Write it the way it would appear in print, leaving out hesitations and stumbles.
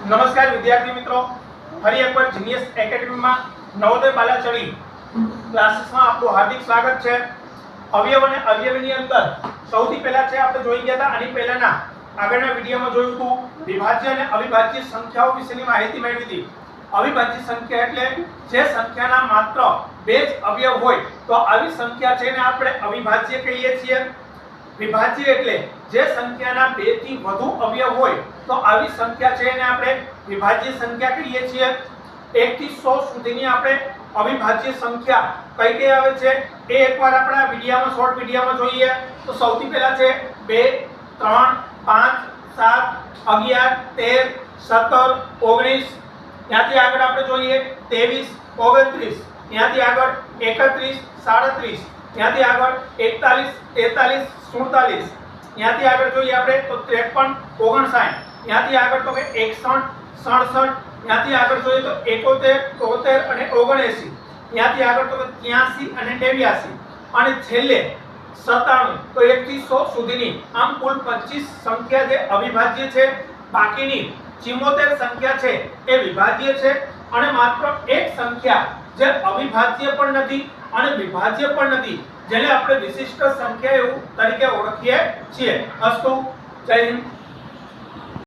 નમસ્કાર વિદ્યાર્થી મિત્રો, ફરી એકવાર જીનિયસ એકેડમીમાં નવોદય બાલાચડી ક્લાસીસમાં આપનું હાર્દિક સ્વાગત છે। અવયવ અને અવયવીની અંદર સૌથી પહેલા છે આપણે જોઈ ગયા હતા, આની પહેલાના આગળના વિડિયોમાં જોયું હતું વિભાજ્ય અને અવિભાજ્ય સંખ્યાઓ વિશેની માહિતી મેળવી હતી। અવિભાજ્ય સંખ્યા એટલે જે સંખ્યાના માત્ર બે જ અવયવ હોય તો આવી સંખ્યા છે ને આપણે અવિભાજ્ય કહીએ છીએ। વિભાજ્ય એટલે જે સંખ્યાના બે થી વધુ અવયવ હોય તો આવી સંખ્યા છે એને આપણે વિભાજ્ય સંખ્યા કહીએ છીએ। 1 થી 100 સુધીની આપણે અવિભાજ્ય સંખ્યા કઈ કઈ આવે છે એ એકવાર આપણા વિડિયોમાં શોર્ટ વિડિયોમાં જોઈએ। તો સૌથી પહેલા છે 2 3 5 7 11 13 17 19। ત્યાંથી આગળ આપણે જોઈએ 23 29। ત્યાંથી આગળ 31 37। ત્યાંથી આગળ 41 43 47। ત્યાંથી આગળ જોઈએ આપણે તો 53 59। ત્યાંથી આગળ તો કે 61 67। ત્યાંથી આગળ જોઈએ તો 71 73 અને 79। ત્યાંથી આગળ તો 83 અને 89 અને છેલ્લે 97। તો 1 થી 100 સુધીની આમ કુલ 25 સંખ્યા જે અવિભાજ્ય છે, બાકીની 74 સંખ્યા છે એ વિભાજ્ય છે અને માત્ર એક સંખ્યા જે અવિભાજ્ય પણ નથી અને વિભાજ્ય પણ નથી, જેને આપણે વિશિષ્ટ સંખ્યા એવું તરીકે ઓળખીએ છીએ। અસ્તુ, જય હિન્દ।